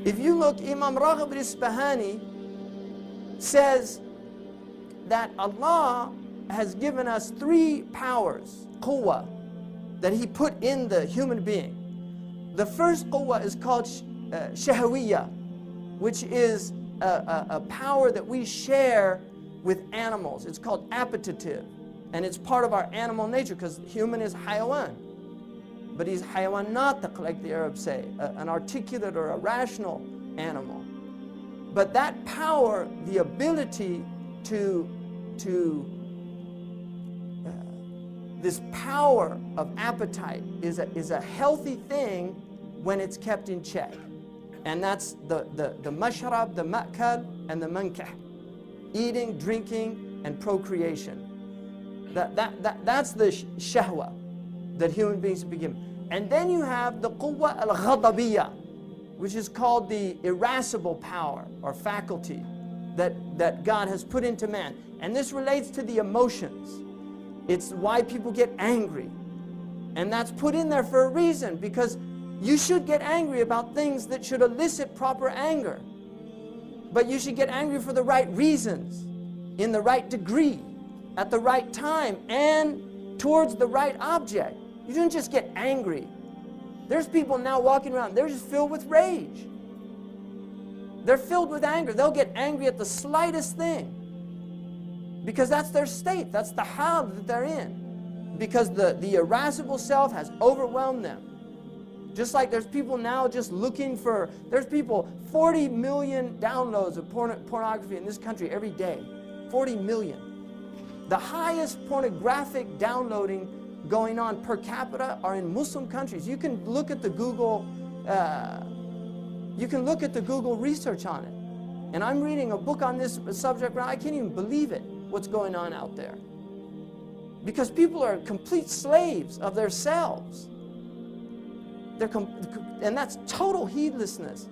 If you look, Imam Raghib al-Isfahani says that Allah has given us 3 powers, quwwah, that He put in the human being. The first quwwah is called shahawiyya, which is a power that we share with animals. It's called appetitive, and it's part of our animal nature, because human is hayawan. But he's hayawan natiq, like the Arabs say, an articulate or a rational animal. But that power, the ability to this power of appetite is a healthy thing when it's kept in check. And that's the mashrab, the ma'kal, and the mankah. Eating, drinking, and procreation. That's the shahwa that human beings have been given. And then you have the quwwa al-ghadabiyya, which is called the irascible power or faculty that God has put into man. And this relates to the emotions. It's why people get angry. And that's put in there for a reason, because you should get angry about things that should elicit proper anger. But you should get angry for the right reasons, in the right degree, at the right time, and towards the right object. You don't just get angry. There's people now walking around, they're just filled with rage. They're filled with anger. They'll get angry at the slightest thing, because that's their state, that's the hal that they're in. Because the irascible self has overwhelmed them. Just like there's people now just looking for, there's people, 40 million downloads of pornography in this country every day. 40 million. The highest pornographic downloading going on per capita are in Muslim countries. You can look at the Google, research on it. And I'm reading a book on this subject right now. I can't even believe it, what's going on out there. Because people are complete slaves of themselves. And that's total heedlessness.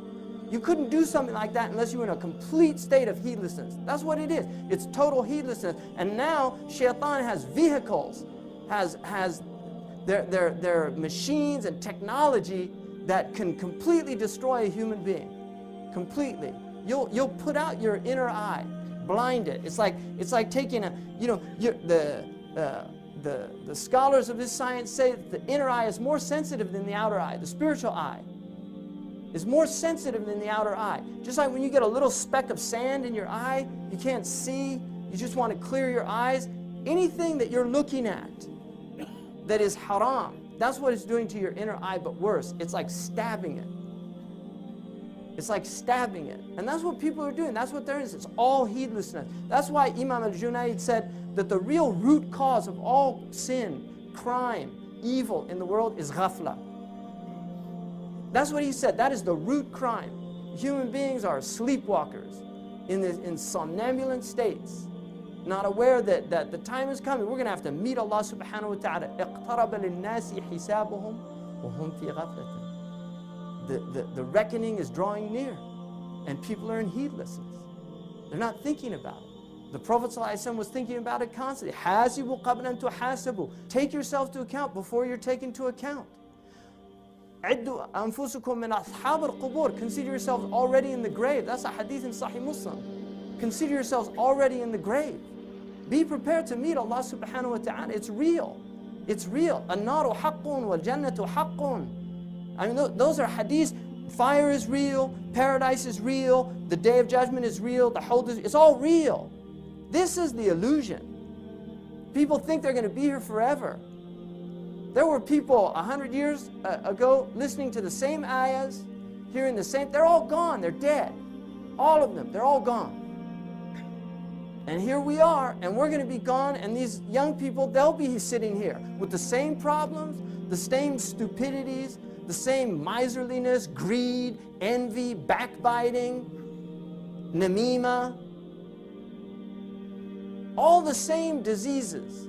You couldn't do something like that unless you were in a complete state of heedlessness. That's what it is. It's total heedlessness. And now Shaitan has vehicles, has their machines and technology that can completely destroy a human being. Completely. You'll put out your inner eye, blind it. It's like taking the scholars of this science say that the inner eye is more sensitive than the outer eye. The spiritual eye is more sensitive than the outer eye. Just like when you get a little speck of sand in your eye, you can't see, you just want to clear your eyes. Anything that you're looking at that is haram, that's what it's doing to your inner eye, but worse. It's like stabbing it. It's like stabbing it. And that's what people are doing. That's what there is. It's all heedlessness. That's why Imam al-Junayd said that the real root cause of all sin, crime, evil in the world is ghafla. That's what he said. That is the root crime. Human beings are sleepwalkers in somnambulant states, not aware that the time is coming. We're going to have to meet Allah subhanahu wa ta'ala. اقترب للناس حسابهم وهم في غفلة. The reckoning is drawing near, and people are in heedlessness. They're not thinking about it. The Prophet ﷺ was thinking about it constantly. حَاسِبُوا قَبْلَ أَن تُحَاسَبُوا. Take yourself to account before you're taken to account. عِدُّوا أَنفُسُكُم مِّنْ أَصْحَابِ الْقُبُورِ. Consider yourselves already in the grave. That's a hadith in Sahih Muslim. Consider yourselves already in the grave. Be prepared to meet Allah subhanahu wa ta'ala. It's real. It's real. النَّارُ حَقٌّ وَالْجَنَّةُ حَقٌّ. I mean, those are hadiths. Fire is real, paradise is real, the day of judgment is real, the whole, it's all real. This is the illusion. People think they're going to be here forever. There were people 100 years ago listening to the same ayahs, hearing the same, they're all gone, they're dead. All of them, they're all gone. And here we are, and we're going to be gone, and these young people, they'll be sitting here with the same problems, the same stupidities, the same miserliness, greed, envy, backbiting, namima, all the same diseases.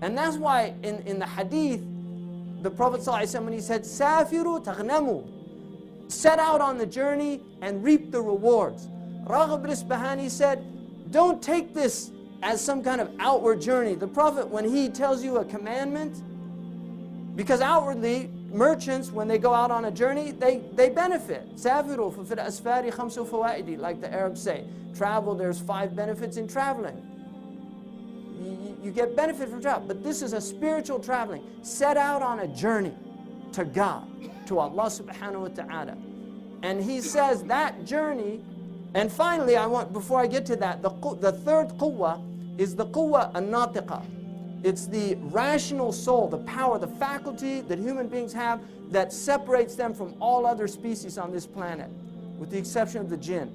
And that's why in the hadith, the Prophet ﷺ, when he said, Safiru taghnamu, set out on the journey and reap the rewards. Raghib al-Isfahani said, don't take this as some kind of outward journey. The Prophet, when he tells you a commandment, because outwardly, merchants, when they go out on a journey, they benefit. سافروا ففي الأسفار خمس فوائد, like the Arabs say. Travel, there's 5 benefits in traveling. You get benefit from travel, but this is a spiritual traveling. Set out on a journey to God, to Allah subhanahu wa ta'ala. And he says that journey, and finally before I get to that, the third quwwah is the quwwah an-natiqa. It's the rational soul, the power, the faculty that human beings have that separates them from all other species on this planet, with the exception of the jinn.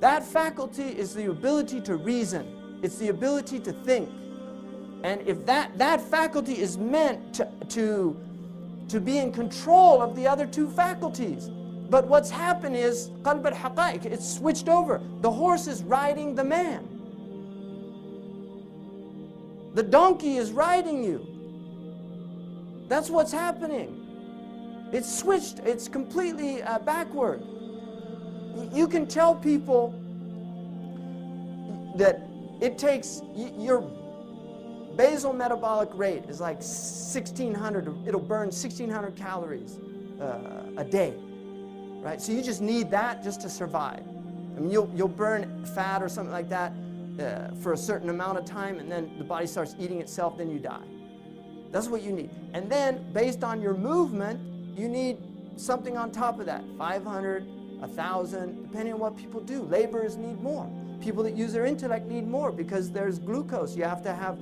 That faculty is the ability to reason. It's the ability to think. And if that faculty is meant to be in control of the other 2 faculties. But what's happened is, qalb al-haqa'iq, it's switched over. The horse is riding the man. The donkey is riding you. That's what's happening. It's switched, it's completely backward. You can tell people that it takes, your basal metabolic rate is like 1,600, it'll burn 1,600 calories a day, right? So you just need that just to survive. I mean, you'll burn fat or something like that for a certain amount of time, and then the body starts eating itself, then you die. That's what you need. And then, based on your movement, you need something on top of that, 500, 1,000, depending on what people do. Laborers need more. People that use their intellect need more because there's glucose. You have to have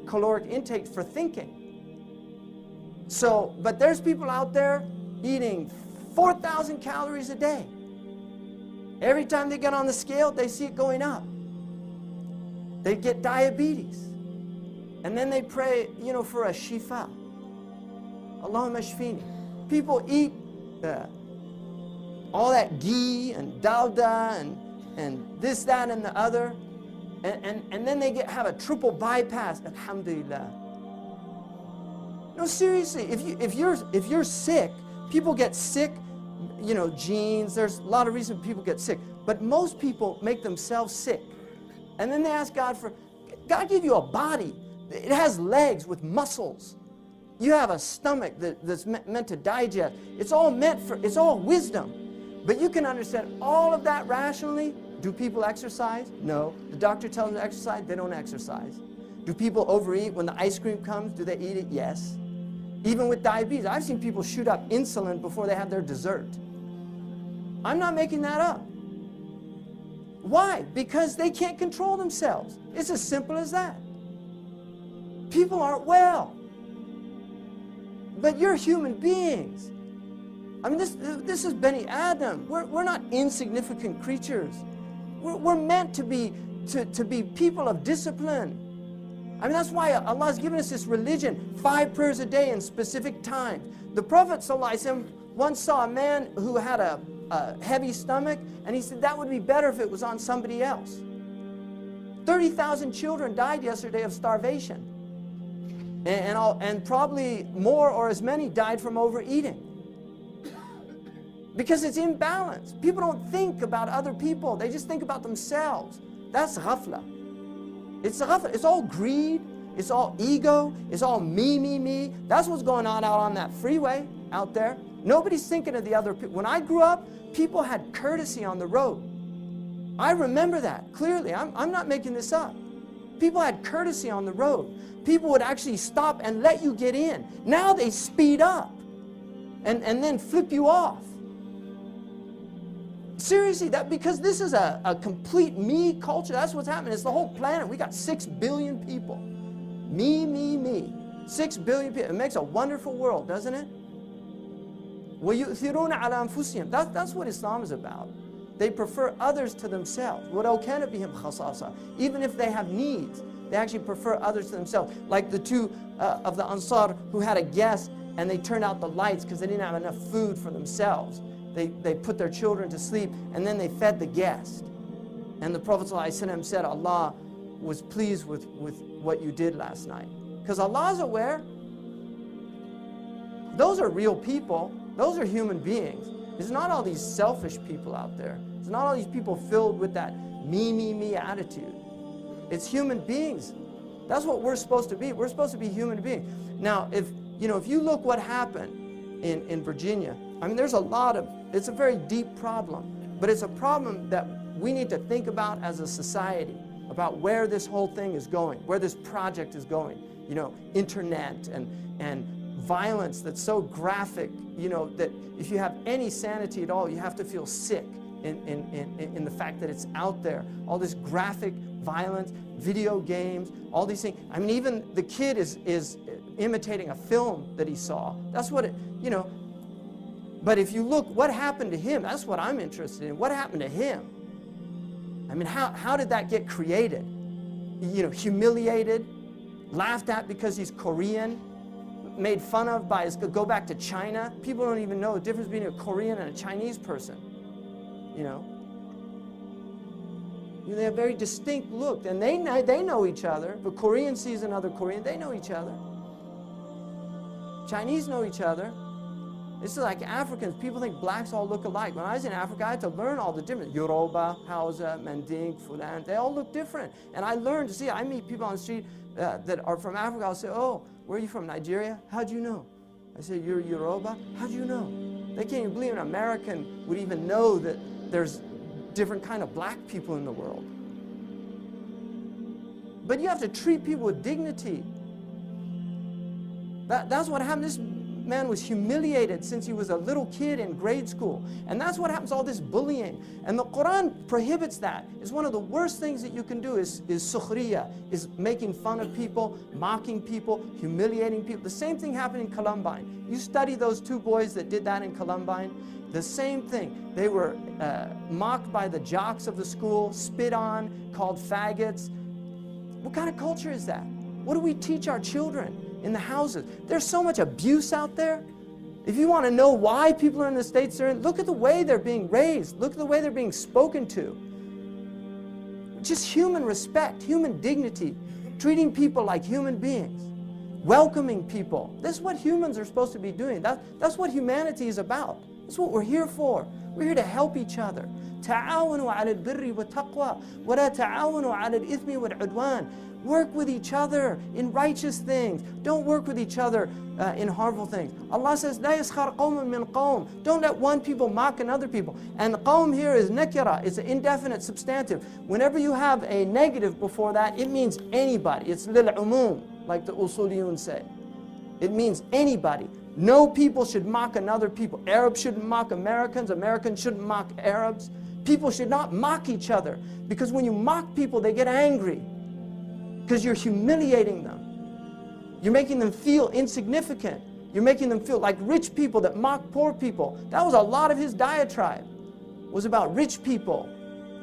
caloric intake for thinking. So, but there's people out there eating 4,000 calories a day. Every time they get on the scale, they see it going up. They get diabetes. And then they pray, for a shifa. Allahumma shfini. People eat all that ghee and dalda and this, that, and the other. And then they have a triple bypass. Alhamdulillah. No, seriously, if you're sick, people get sick, genes, there's a lot of reasons people get sick. But most people make themselves sick. And then they ask God God gave you a body. It has legs with muscles. You have a stomach that's meant to digest. It's all it's all wisdom. But you can understand all of that rationally. Do people exercise? No. The doctor tells them to exercise, they don't exercise. Do people overeat? When the ice cream comes, do they eat it? Yes. Even with diabetes, I've seen people shoot up insulin before they have their dessert. I'm not making that up. Why? Because they can't control themselves. It's as simple as that. People aren't well. But you're human beings. I mean, this is Bani Adam. We're not insignificant creatures. We're meant to be people of discipline. I mean, that's why Allah's given us this religion, 5 prayers a day in specific times. The Prophet ﷺ once saw a man who had a heavy stomach, and he said that would be better if it was on somebody else. 30,000 children died yesterday of starvation. And probably more or as many died from overeating. Because it's imbalanced. People don't think about other people. They just think about themselves. That's ghafla. It's ghafla. It's all greed. It's all ego. It's all me, me, me. That's what's going on out on that freeway out there. Nobody's thinking of the other people. When I grew up, people had courtesy on the road. I remember that clearly. I'm not making this up. People had courtesy on the road. People would actually stop and let you get in. Now they speed up and then flip you off. Seriously, because this is a complete me culture. That's what's happening. It's the whole planet. We got 6 billion people. Me, me, me. 6 billion people. It makes a wonderful world, doesn't it? وَيُؤْثِرُونَ عَلَى أَنفُسِهِمْ. That's what Islam is about. They prefer others to themselves. وَلَوْ كَانَ بِهِمْ خَصَاصَةٌ. Even if they have needs, they actually prefer others to themselves. Like the 2 of the Ansar who had a guest and they turned out the lights because they didn't have enough food for themselves. They put their children to sleep and then they fed the guest. And the Prophet ﷺ said, Allah was pleased with what you did last night. Because Allah's aware. Those are real people. Those are human beings. It's not all these selfish people out there. It's not all these people filled with that me, me, me attitude. It's human beings. That's what we're supposed to be. We're supposed to be human beings. Now, You know, if you look what happened in Virginia, I mean, there's a lot of, it's a very deep problem, but it's a problem that we need to think about as a society, about where this whole thing is going, where this project is going. You know, internet and violence that's so graphic, you know, that if you have any sanity at all, you have to feel sick in the fact that it's out there. All this graphic violence, video games, all these things. I mean, even the kid is imitating a film that he saw. That's what it, you know. But if you look, what happened to him? That's what I'm interested in. What happened to him? I mean, how did that get created? You know, humiliated, laughed at because he's Korean, made fun of by his, go back to China. People don't even know the difference between a Korean and a Chinese person, you know. They have very distinct look, and they know each other. If a Korean sees another Korean, they know each other. Chinese know each other. This is like Africans. People think blacks all look alike. When I was in Africa, I had to learn all the different. Yoruba, Hausa, Manding, Fulan, they all look different. And I learned to see, I meet people on the street that are from Africa. I'll say, oh, where are you from, Nigeria? How'd you know? I say, you're Yoruba? How'd you know? They can't even believe an American would even know that there's different kind of black people in the world. But you have to treat people with dignity. That's what happened. This man was humiliated since he was a little kid in grade school. And that's what happens, all this bullying. And the Quran prohibits that. It's one of the worst things that you can do is sukhriya, is making fun of people, mocking people, humiliating people. The same thing happened in Columbine. You study those two boys that did that in Columbine, the same thing. They were mocked by the jocks of the school, spit on, called faggots. What kind of culture is that? What do we teach our children in the houses? There's so much abuse out there. If you want to know why people are in the states they're in, look at the way they're being raised. Look at the way they're being spoken to. Just human respect, human dignity, treating people like human beings, welcoming people. This is what humans are supposed to be doing. That's what humanity is about. That's what we're here for. We're here to help each other. تعاونوا على البر والتقوى ولا تعاونوا على الإثم والعدوان. Work with each other in righteous things. Don't work with each other in harmful things. Allah says, لا يسخر قوم من قوم. Don't let one people mock another people. And qawm here is nakira. It's an indefinite substantive. Whenever you have a negative before that, it means anybody. It's lil-umum, like the usuliyun say. It means anybody. No people should mock another people. Arabs shouldn't mock Americans. Americans shouldn't mock Arabs. People should not mock each other, because when you mock people, they get angry, because you're humiliating them. You're making them feel insignificant. You're making them feel like rich people that mock poor people. That was a lot of his diatribe, was about rich people,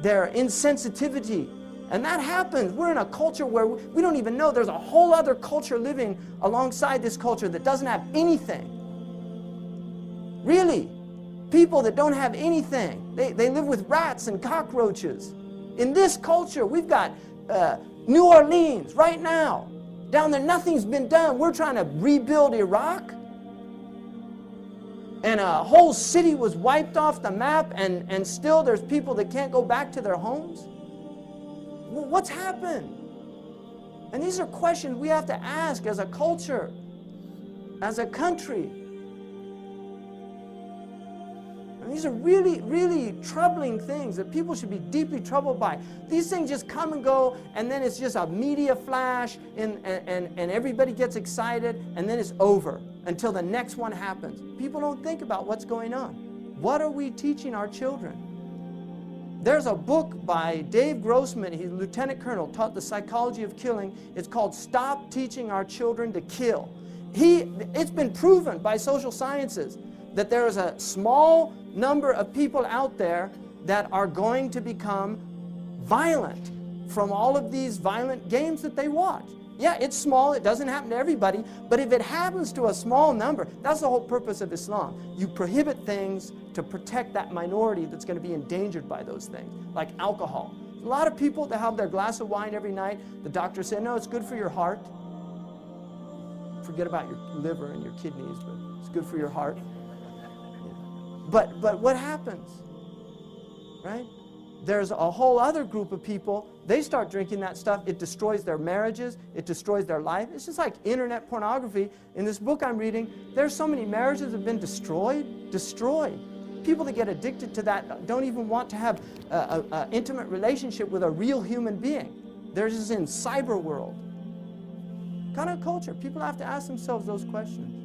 their insensitivity. And that happens. We're in a culture where we don't even know there's a whole other culture living alongside this culture that doesn't have anything. Really. People that don't have anything. They live with rats and cockroaches. In this culture, we've got New Orleans right now. Down there, nothing's been done. We're trying to rebuild Iraq. And a whole city was wiped off the map, and still there's people that can't go back to their homes. What's happened? And these are questions we have to ask as a culture, as a country. And these are really, really troubling things that people should be deeply troubled by. These things just come and go, and then it's just a media flash, and everybody gets excited, and then it's over until the next one happens. People don't think about what's going on. What are we teaching our children? There's a book by Dave Grossman, he's a lieutenant colonel, taught the psychology of killing. It's called Stop Teaching Our Children to Kill. It's been proven by social sciences that there is a small number of people out there that are going to become violent from all of these violent games that they watch. Yeah, it's small, it doesn't happen to everybody, but if it happens to a small number, that's the whole purpose of Islam. You prohibit things to protect that minority that's going to be endangered by those things, like alcohol. A lot of people that have their glass of wine every night, the doctor said, no, it's good for your heart. Forget about your liver and your kidneys, but it's good for your heart. But what happens, right? there's a whole other group of people, they start drinking that stuff, it destroys their marriages, it destroys their life. It's just like internet pornography. In this book I'm reading, there's so many marriages that have been destroyed. People that get addicted to that don't even want to have an intimate relationship with a real human being. They're just in cyber world. Kind of culture. People have to ask themselves those questions.